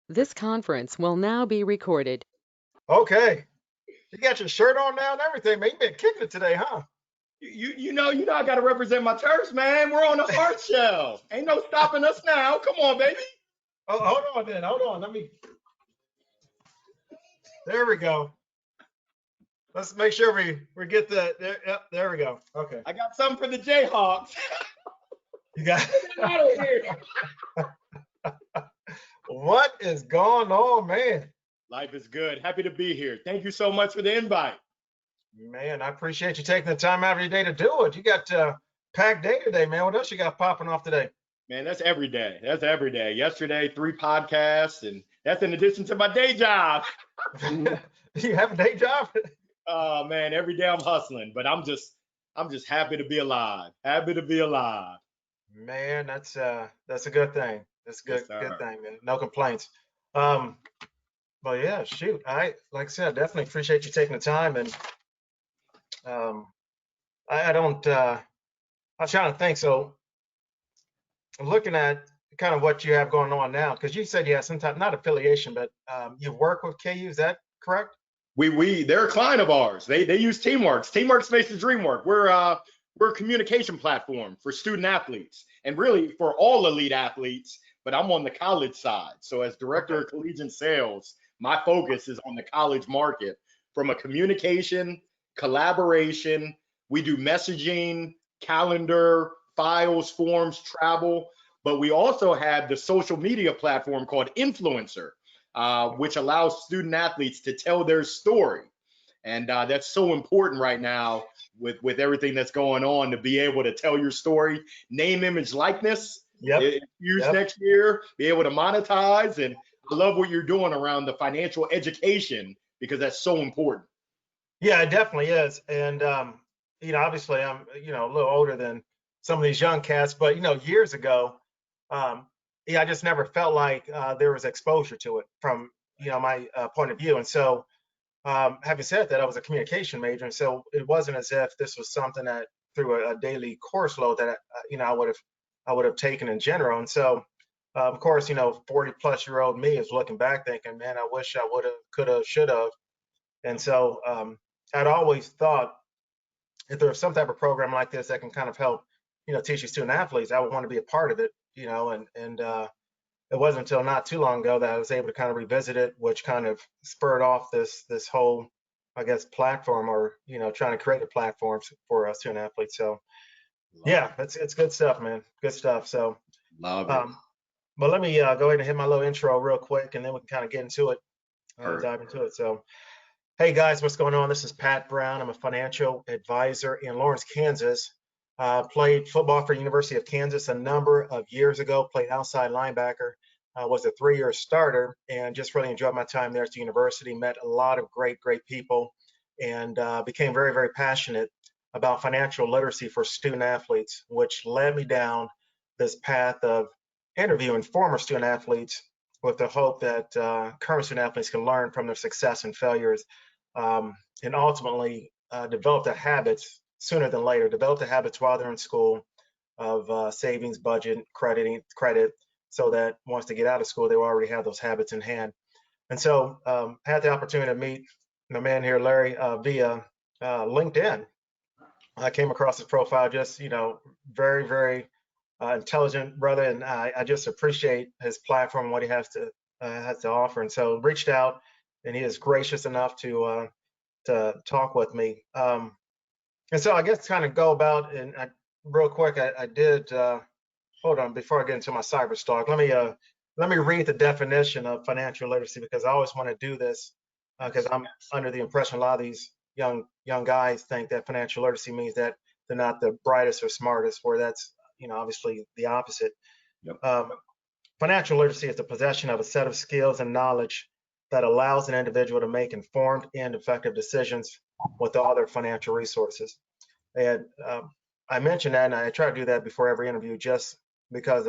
This conference will now be recorded. Okay. You got your shirt on now and everything, man. You been kicking it today, huh? You know, I gotta represent my turfs, man. We're on the hard shell. Ain't no stopping us now. Come on, baby. Oh, hold on then. Hold on. There we go. Let's make sure we get the there. Yep, there we go. Okay. I got something for the Jayhawks. You got Get out of here. what is going on, man? Life is good. Happy to be here. Thank you so much for the invite. Man, I appreciate you taking the time out of your day to do it. You got packed day today, man. What else you got popping off today? Man, that's every day. That's every day. Yesterday, 3 podcasts, and that's in addition to my day job. You have a day job? Oh man, every day I'm hustling, but I'm just happy to be alive. Happy to be alive. Man, that's a good thing. That's a Yes, good sir. thing, man. No complaints. Um, but yeah, shoot. Like I said, definitely appreciate you taking the time and um I don't I'm trying to think. So I'm looking at kind of what you have going on now, because you said you have some type not affiliation, but you work with KU, is that correct? They're a client of ours. They use Teamworks. Teamworks makes the dream work. We're a communication platform for student athletes and really for all elite athletes, but I'm on the college side. So as director Okay. of collegiate sales, my focus is on the college market from a communication, collaboration. We do messaging, calendar, files, forms, travel, but we also have the social media platform called Influencer, which allows student athletes to tell their story. And that's so important right now with everything that's going on to be able to tell your story, name, image, likeness, Yep. use Yep. next year, be able to monetize. And I love what you're doing around the financial education because that's so important. Yeah, it definitely is. And obviously I'm, a little older than some of these young cats, but years ago, um, yeah, I just never felt like there was exposure to it from, my point of view. And so, having said that, I was a communication major, and so it wasn't as if this was something that through a daily course load that I would have taken in general. And so, of course, 40-plus-year-old me is looking back thinking, man, I wish I would have, could have, should have. And so, I'd always thought if there was some type of program like this that can kind of help, teach you student athletes, I would want to be a part of it, and it wasn't until not too long ago that I was able to kind of revisit it, which kind of spurred off this whole, I guess, platform, or trying to create a platform for student athletes. So Love yeah, it. it's good stuff, man. Good stuff. So, Love it. um, but let me go ahead and hit my little intro real quick, and then we can kind of get into it, Perfect. dive into it. So, hey guys, what's going on? This is Pat Brown. I'm a financial advisor in Lawrence, Kansas. Played football for University of Kansas a number of years ago. Played outside linebacker. Was a 3-year starter, and just really enjoyed my time there at the university. Met a lot of great people, and became very, very passionate about financial literacy for student athletes, which led me down this path of interviewing former student athletes with the hope that current student athletes can learn from their success and failures, and ultimately develop the habits sooner than later, develop the habits while they're in school of savings, budget, credit, so that once they get out of school, they will already have those habits in hand. And so I had the opportunity to meet my man here, Larry, via LinkedIn. I came across his profile, just, very, very intelligent brother, and I just appreciate his platform and what he has to offer. And so reached out, and he is gracious enough to talk with me. And so I guess kind of go about, and real quick, I did. Hold on, before I get into my cyber stock, let me read the definition of financial literacy, because I always want to do this, because I'm under the impression a lot of these young guys think that financial literacy means that they're not the brightest or smartest, where that's obviously the opposite. Yep. Um, Financial literacy is the possession of a set of skills and knowledge that allows an individual to make informed and effective decisions with all their financial resources. And I mentioned that, and I try to do that before every interview, just because,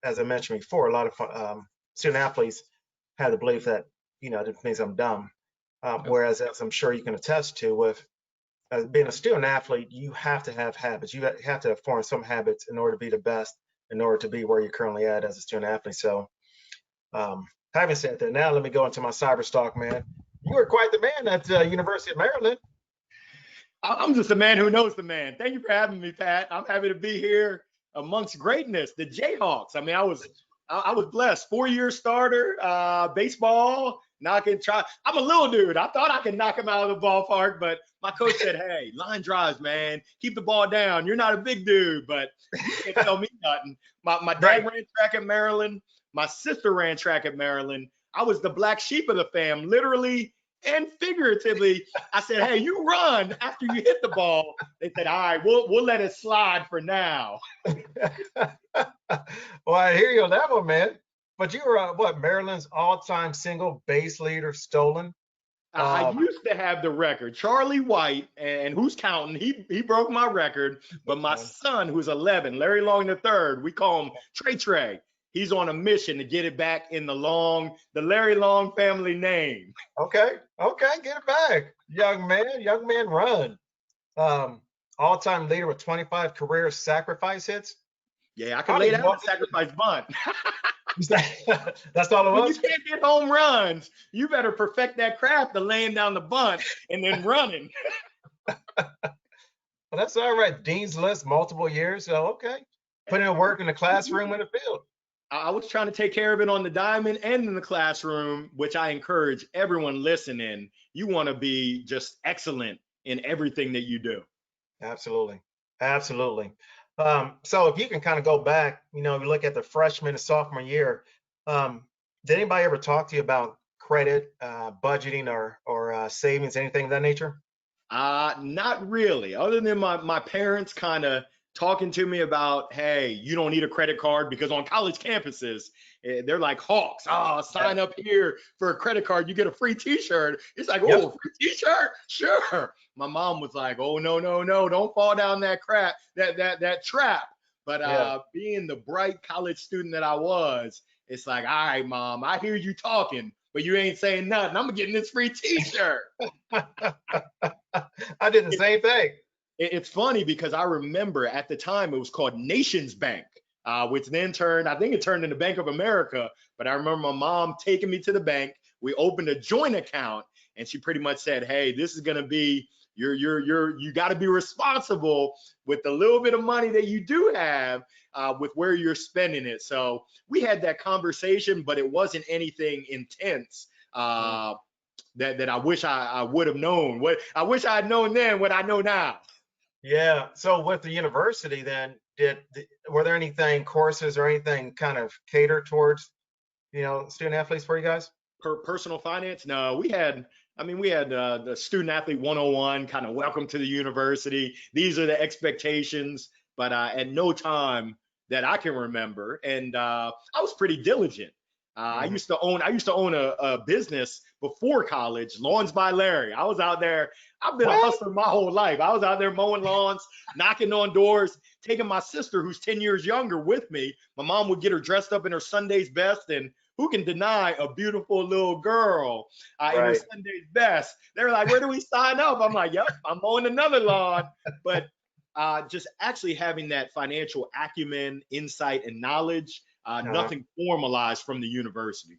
as I mentioned before, a lot of student athletes have the belief that it means I'm dumb. Yep. Whereas, as I'm sure you can attest to, with being a student athlete, you have to have habits. You have to form some habits in order to be the best, in order to be where you're currently at as a student athlete. So, Having said that, now let me go into my cyber stock, man. You were quite the man at University of Maryland. I'm just a man who knows the man. Thank you for having me, Pat. I'm happy to be here amongst greatness, the Jayhawks. I mean, I was blessed. 4-year starter, baseball. Now I can try. I'm a little dude. I thought I could knock him out of the ballpark, but my coach said, "Hey, line drives, man. Keep the ball down. You're not a big dude, but you can't tell me nothing." My dad ran track at Maryland. My sister ran track at Maryland. I was the black sheep of the fam, literally and figuratively. I said, "Hey, you run after you hit the ball." They said, "All right, we'll let it slide for now." Well, I hear you on that one, man. But you were what, Maryland's all-time single base leader stolen? I Um, used to have the record. Charlie White, and who's counting? He broke my record. But my son, who's 11, Larry Long III, we call him Trey Trey. He's on a mission to get it back in the Larry Long family name. okay, okay, get it back, young man, run. Um, All-time leader with 25 career sacrifice hits. Yeah, I can How lay did down the sacrifice bunt. That's all it When you was. can't get home runs, you better perfect that craft of laying down the bunt and then running. Well, that's all right. Dean's List, multiple years. So okay, putting in work in the classroom and the field. I was trying to take care of it on the diamond and in the classroom, which I encourage everyone listening. You want to be just excellent in everything that you do. Absolutely. Absolutely. So if you can kind of go back, you look at the freshman and sophomore year, um, did anybody ever talk to you about credit, budgeting or savings, anything of that nature? Not really, other than my parents kind of talking to me about, hey, you don't need a credit card because on college campuses, they're like hawks. Oh, Yeah. sign up here for a credit card, you get a free T-shirt. It's like, Yep. oh, a free T-shirt, sure. My mom was like, oh, no, don't fall down that crap, that trap. But Yeah. being the bright college student that I was, it's like, all right, mom, I hear you talking, but you ain't saying nothing. I'm getting this free T-shirt. I did the same thing. It's funny because I remember at the time it was called Nations Bank, which then I think it turned into Bank of America. But I remember my mom taking me to the bank. We opened a joint account, and she pretty much said, "Hey, this is gonna be you got to be responsible with the little bit of money that you do have with where you're spending it." So we had that conversation, but it wasn't anything intense. That I wish I would have known. What I wish I had known then, what I know now. Yeah. So with the university, then were there anything courses or anything kind of catered towards student athletes for you guys? Personal finance? No, we had the student athlete 101, kind of welcome to the university. These are the expectations, but at no time that I can remember. And I was pretty diligent. I Mhm. used to own a business before college, Lawns by Larry. I was out there. I've been a What? hustler my whole life. I was out there mowing lawns, knocking on doors, taking my sister, who's 10 years younger, with me. My mom would get her dressed up in her Sunday's best, and who can deny a beautiful little girl in her Right. Sunday's best? They were like, "Where do we sign up?" I'm like, "Yep, I'm mowing another lawn." But just actually having that financial acumen, insight, and knowledge, Uh-huh. nothing formalized from the university.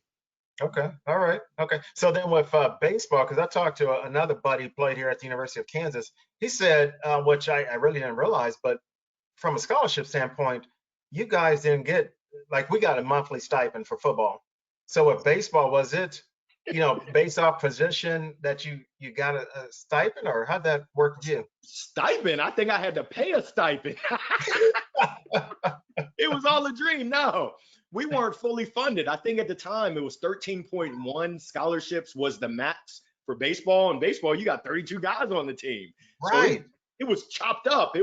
Okay. All right. Okay. So then with baseball, because I talked to another buddy who played here at the University of Kansas, he said, which I really didn't realize, but from a scholarship standpoint, you guys didn't get, like, we got a monthly stipend for football. So with baseball, was it, based off position that you got a stipend, or how'd that work with you? Stipend? I think I had to pay a stipend. It was all a dream. No, we weren't fully funded. I think at the time it was 13.1 scholarships was the max for baseball. And baseball, you got 32 guys on the team. So Right. it was chopped up.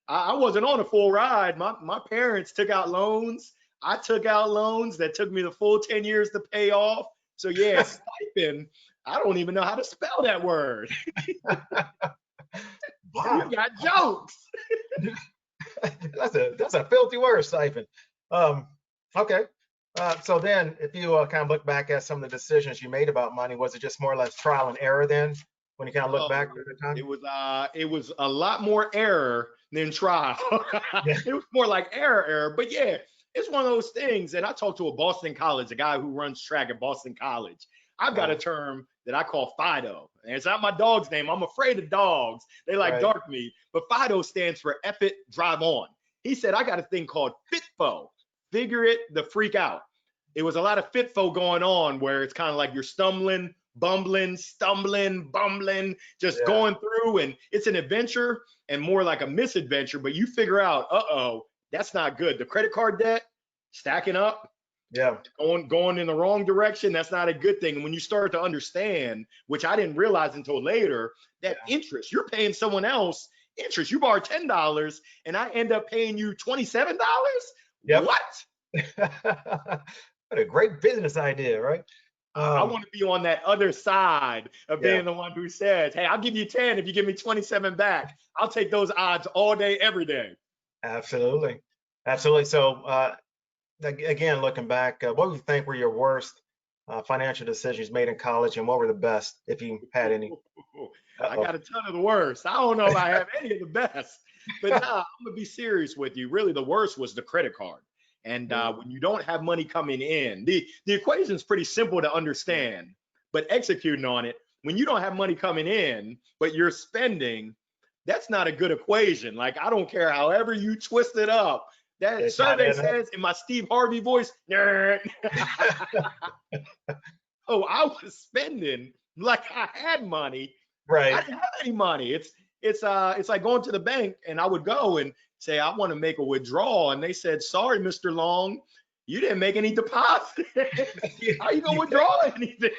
I wasn't on a full ride. My parents took out loans. I took out loans that took me the full 10 years to pay off. So yeah, stipend. I don't even know how to spell that word. You Wow. got jokes. That's a filthy word, stipend. Um, okay. So then, if you kind of look back at some of the decisions you made about money, was it just more or less trial and error then, when you kind of look Oh, back at the time? it was a lot more error than trial. Yeah. It was more like error. But yeah, it's one of those things. And I talked to a Boston College, a guy who runs track at Boston College. I've got a term that I call FIDO. And it's not my dog's name. I'm afraid of dogs. They like dark meat. But FIDO stands for F It, Drive On. He said, I got a thing called FITFO, figure it the freak out. It was a lot of FITFO going on where it's kind of like you're stumbling, bumbling, just going through. And it's an adventure and more like a misadventure. But you figure out, that's not good. The credit card debt stacking up. Yeah. Going in the wrong direction, that's not a good thing. And when you start to understand, which I didn't realize until later, that interest, you're paying someone else interest. You borrowed $10 and I end up paying you $27. Yep. What? What a great business idea, right? I want to be on that other side of being the one who says, hey, I'll give you 10 if you give me 27 back. I'll take those odds all day, every day. Absolutely. Absolutely. So, again, looking back, what do you think were your worst financial decisions made in college, and what were the best, if you had any? I got a ton of the worst. I don't know if I have any of the best, but I'm gonna be serious with you. Really, the worst was the credit card. And when you don't have money coming in, the equation is pretty simple to understand, but executing on it, when you don't have money coming in, but you're spending, that's not a good equation. Like, I don't care however you twist it up. That survey says in my Steve Harvey voice, nerd. Oh, I was spending like I had money. Right. I didn't have any money. It's like going to the bank, and I would go and say, I want to make a withdrawal. And they said, sorry, Mr. Long, you didn't make any deposit. How you gonna withdraw anything?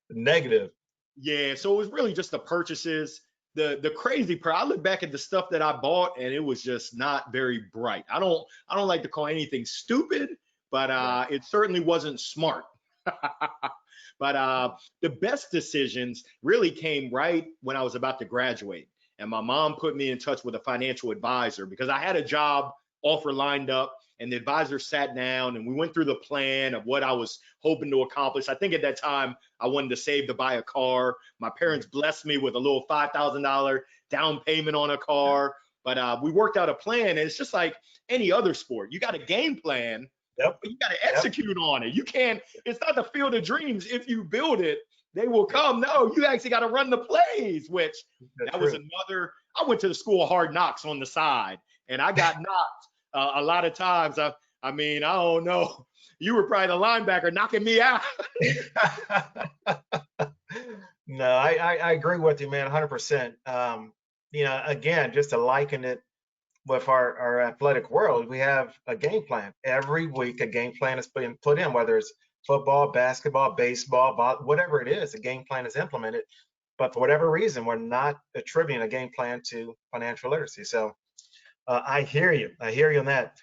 Negative. Yeah, so it was really just the purchases. The crazy part, I look back at the stuff that I bought and it was just not very bright. I don't like to call anything stupid, but it certainly wasn't smart. But the best decisions really came right when I was about to graduate. And my mom put me in touch with a financial advisor because I had a job offer lined up, and the advisor sat down and we went through the plan of what I was hoping to accomplish. I think at that time I wanted to save to buy a car. My parents blessed me with a little $5,000 down payment on a car. But we worked out a plan, and it's just like any other sport. You got a game plan, but you got to execute on it. You can't, it's not the field of dreams. If you build it, they will come. No, you actually got to run the plays, which that was another. I went to the school of hard knocks on the side, and I got knocked a lot of times. I mean, I don't know. You were probably the linebacker knocking me out. No, I agree with you, man, 100%. You know, again, just to liken it with our athletic world, we have a game plan. Every week, a game plan is being put in, whether it's football, basketball, baseball, whatever it is, a game plan is implemented. But for whatever reason, we're not attributing a game plan to financial literacy. So I hear you. I hear you on that.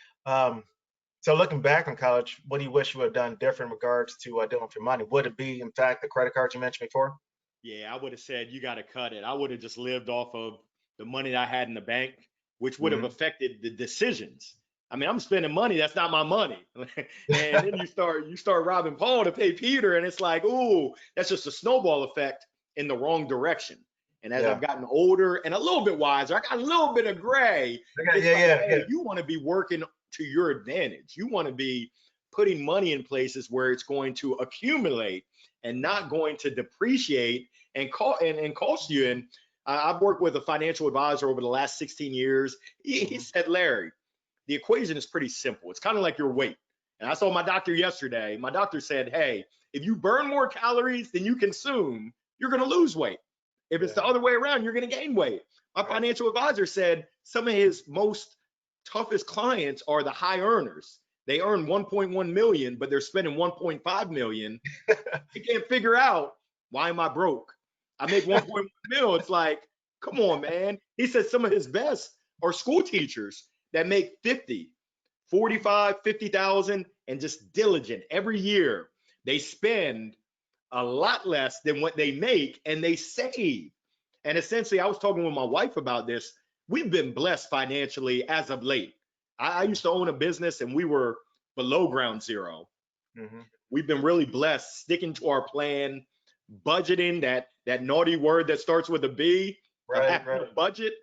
So looking back on college, what do you wish you would have done different in regards to dealing with your money? Would it be, in fact, the credit cards you mentioned before? Yeah, I would have said, you got to cut it. I would have just lived off of the money that I had in the bank, which would have affected the decisions. I mean, I'm spending money that's not my money. And then you start robbing Paul to pay Peter, and it's like, ooh, that's just a snowball effect in the wrong direction. And as I've gotten older and a little bit wiser, I got a little bit of gray. You want to be working to your advantage. You want to be putting money in places where it's going to accumulate and not going to depreciate and cost you. And I've worked with a financial advisor over the last 16 years. He said, Larry, the equation is pretty simple. It's kind of like your weight. And I saw my doctor yesterday. My doctor said, hey, if you burn more calories than you consume, you're going to lose weight. If it's the other way around, you're going to gain weight. My financial advisor said some of his most toughest clients are the high earners. They earn 1.1 million, but they're spending 1.5 million. They can't figure out, why am I broke? I make 1.1 mil. It's like, come on, man. He said some of his best are school teachers that make 50, 45, 50,000 and just diligent every year. They spend a lot less than what they make and they save. And essentially, I was talking with my wife about this. We've been blessed financially as of late. I used to own a business and we were below ground zero. We've been really blessed, sticking to our plan, budgeting, that naughty word that starts with a B, a budget.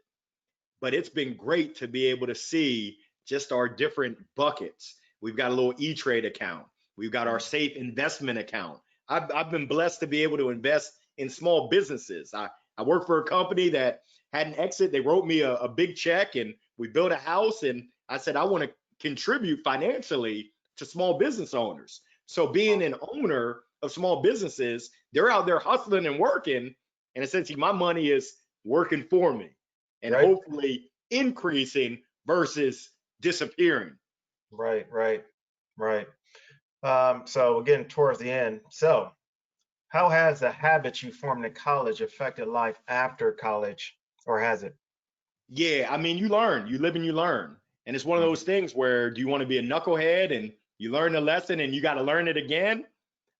But it's been great to be able to see just our different buckets. We've got a little E-Trade account. We've got our safe investment account. I've been blessed to be able to invest in small businesses. I work for a company that had an exit. They wrote me a big check and we built a house. And I said, I want to contribute financially to small business owners. So being an owner of small businesses, they're out there hustling and working. And essentially my money is working for me and Right. hopefully increasing versus disappearing. Right. So again, towards the end. So how has the habits you formed in college affected life after college, or has it? Yeah, I mean, you learn, you live and you learn. And it's one of those things where do you want to be a knucklehead and you learn the lesson and you got to learn it again?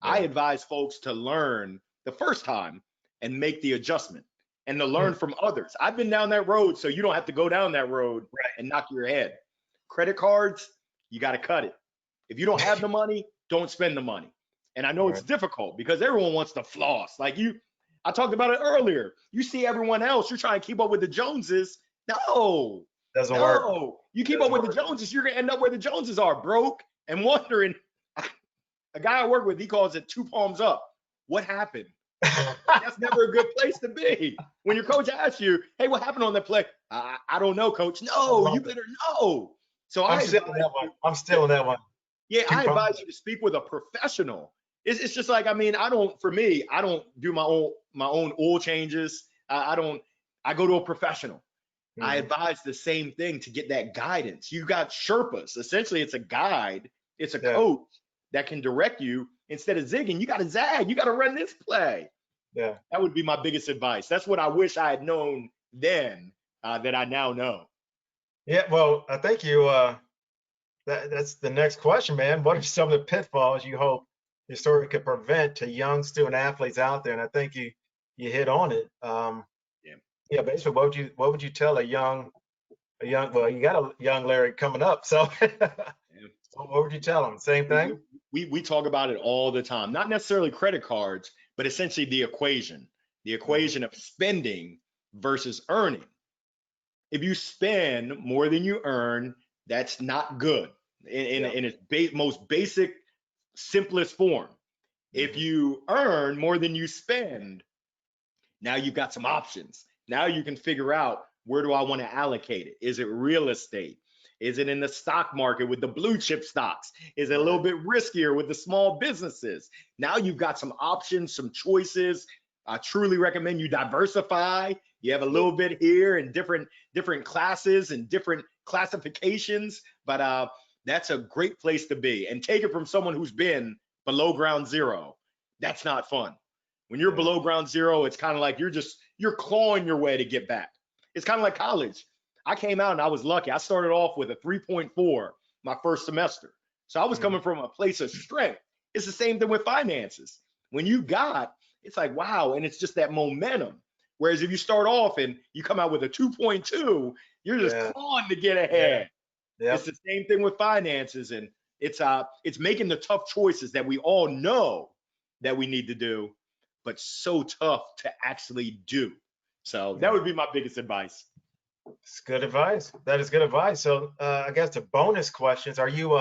I Yeah. advise folks to learn the first time and make the adjustment and to learn from others. I've been down that road, so you don't have to go down that road Right. and knock your head. Credit cards, you got to cut it. If you don't have the money, don't spend the money. And I know it's Right. difficult because everyone wants to floss. Like I talked about it earlier. You see everyone else, you're trying to keep up with the Joneses. No, Doesn't work. no. You keep up Doesn't with the work. Joneses, you're gonna end up where the Joneses are, broke and wondering. A guy I work with, he calls it two palms up. What happened? That's never a good place to be. When your coach asks you, hey, what happened on that play? I don't know, coach. No, you better know. So I'm still in that one. I'm still in that one. yeah, Two I pumps. advise you to speak with a professional. It's just like, I mean, for me, I don't do my own oil changes. I go to a professional. I Mhm. advise the same thing to get that guidance. You got Sherpas. Essentially, it's a guide, it's a Yeah. coach that can direct you instead of zigging. You got to zag. You got to run this play. Yeah. That would be my biggest advice. That's what I wish I had known then that I now know. Yeah. Well, I think you. That's the next question, man. What are some of the pitfalls you hope your story could prevent to young student athletes out there? And I think you hit on it. Yeah. Yeah. Basically, what would you tell well, you got a young Larry coming up, so Yeah. so what would you tell him? Same thing? We talk about it all the time. Not necessarily credit cards, but essentially the equation of spending versus earning. If you spend more than you earn, that's not good Yeah. in its most basic, simplest form. If Mhm. you earn more than you spend, now you've got some options. Now you can figure out, where do I want to allocate it? Is it real estate? Is it in the stock market with the blue chip stocks? Is it a little bit riskier with the small businesses? Now you've got some options, some choices. I truly recommend you diversify. You have a little bit here and different classes and different classifications, but that's a great place to be. And take it from someone who's been below ground zero. That's not fun. When you're Yeah. below ground zero, it's kind of like you're clawing your way to get back. It's kind of like college. I came out and I was lucky. I started off with a 3.4 my first semester. So I was Mhm. coming from a place of strength. It's the same thing with finances. When you got, it's like, wow, and it's just that momentum. Whereas if you start off and you come out with a 2.2, you're just Yeah. clawing to get Yeah. ahead. It's Yep. the same thing with finances, and it's making the tough choices that we all know that we need to do, but so tough to actually do. So that Yeah. would be my biggest advice. It's good advice. That is good advice. So I guess the bonus questions are you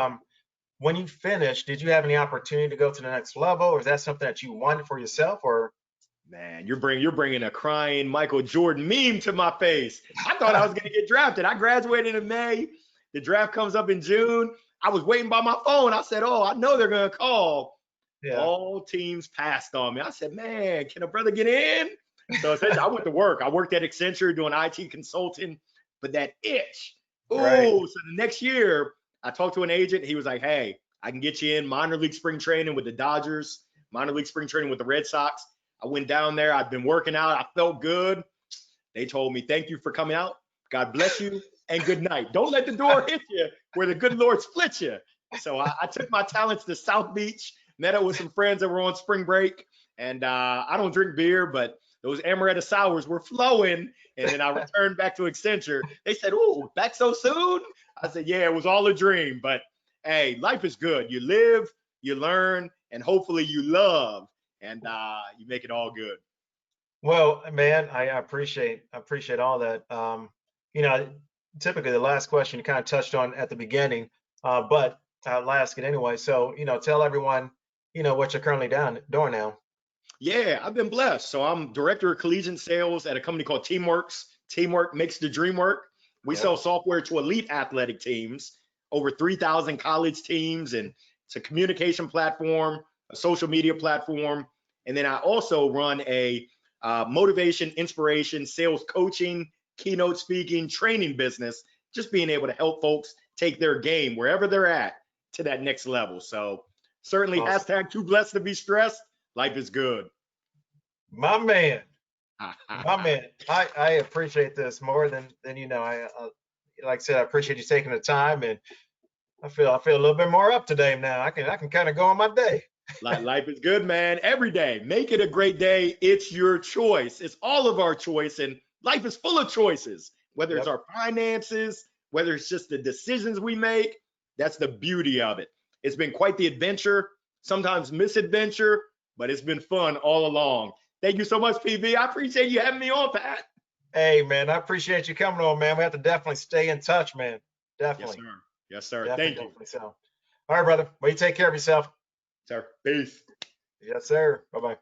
when you finished, did you have any opportunity to go to the next level, or is that something that you wanted for yourself, or Man, you're bringing a crying Michael Jordan meme to my face. I thought I was gonna get drafted. I graduated in May. The draft comes up in June. I was waiting by my phone. I said, "Oh, I know they're gonna call." yeah. All teams passed on me. I said, "Man, can a brother get in?" So essentially, I went to work. I worked at Accenture doing IT consulting, but that itch. Right. Oh, so the next year, I talked to an agent. He was like, "Hey, I can get you in minor league spring training with the Dodgers, minor league spring training with the Red Sox." I went down there. I've been working out. I felt good. They told me, "Thank you for coming out. God bless you and good night. Don't let the door hit you where the good Lord split you." So I took my talents to South Beach, met up with some friends that were on spring break. And I don't drink beer, but those amaretto sours were flowing. And then I returned back to Accenture. They said, "Ooh, back so soon?" I said, "Yeah, it was all a dream. But hey, life is good. You live, you learn, and hopefully you love, and you make it all good." Well, man, I appreciate all that. You know, typically the last question you kind of touched on at the beginning, but I'll ask it anyway. So, tell everyone, what you're currently doing now. Yeah, I've been blessed. So I'm director of collegiate sales at a company called Teamworks. Teamwork makes the dream work. We Yep. sell software to elite athletic teams, over 3,000 college teams, and it's a communication platform, a social media platform. And then I also run a motivation, inspiration, sales coaching, keynote speaking, training business, just being able to help folks take their game wherever they're at to that next level. So certainly Awesome. hashtag too blessed to be stressed. Life is good. My man. My man, I appreciate this more than you know. Like I said, I appreciate you taking the time, and I feel a little bit more up today now. I can kind of go on my day. Life is good, man. Every day, make it a great day. It's your choice. It's all of our choice, and life is full of choices. Whether it's Yep. our finances, whether it's just the decisions we make, that's the beauty of it. It's been quite the adventure, sometimes misadventure, but it's been fun all along. Thank you so much, PB. I appreciate you having me on, Pat. Hey, man, I appreciate you coming on, man. We have to definitely stay in touch, man. Yes, Definitely, sir. Yes, sir. definitely, Thank you, definitely. So, all right, brother. Well, you take care of yourself. sir. Peace. Yes, sir. Bye bye.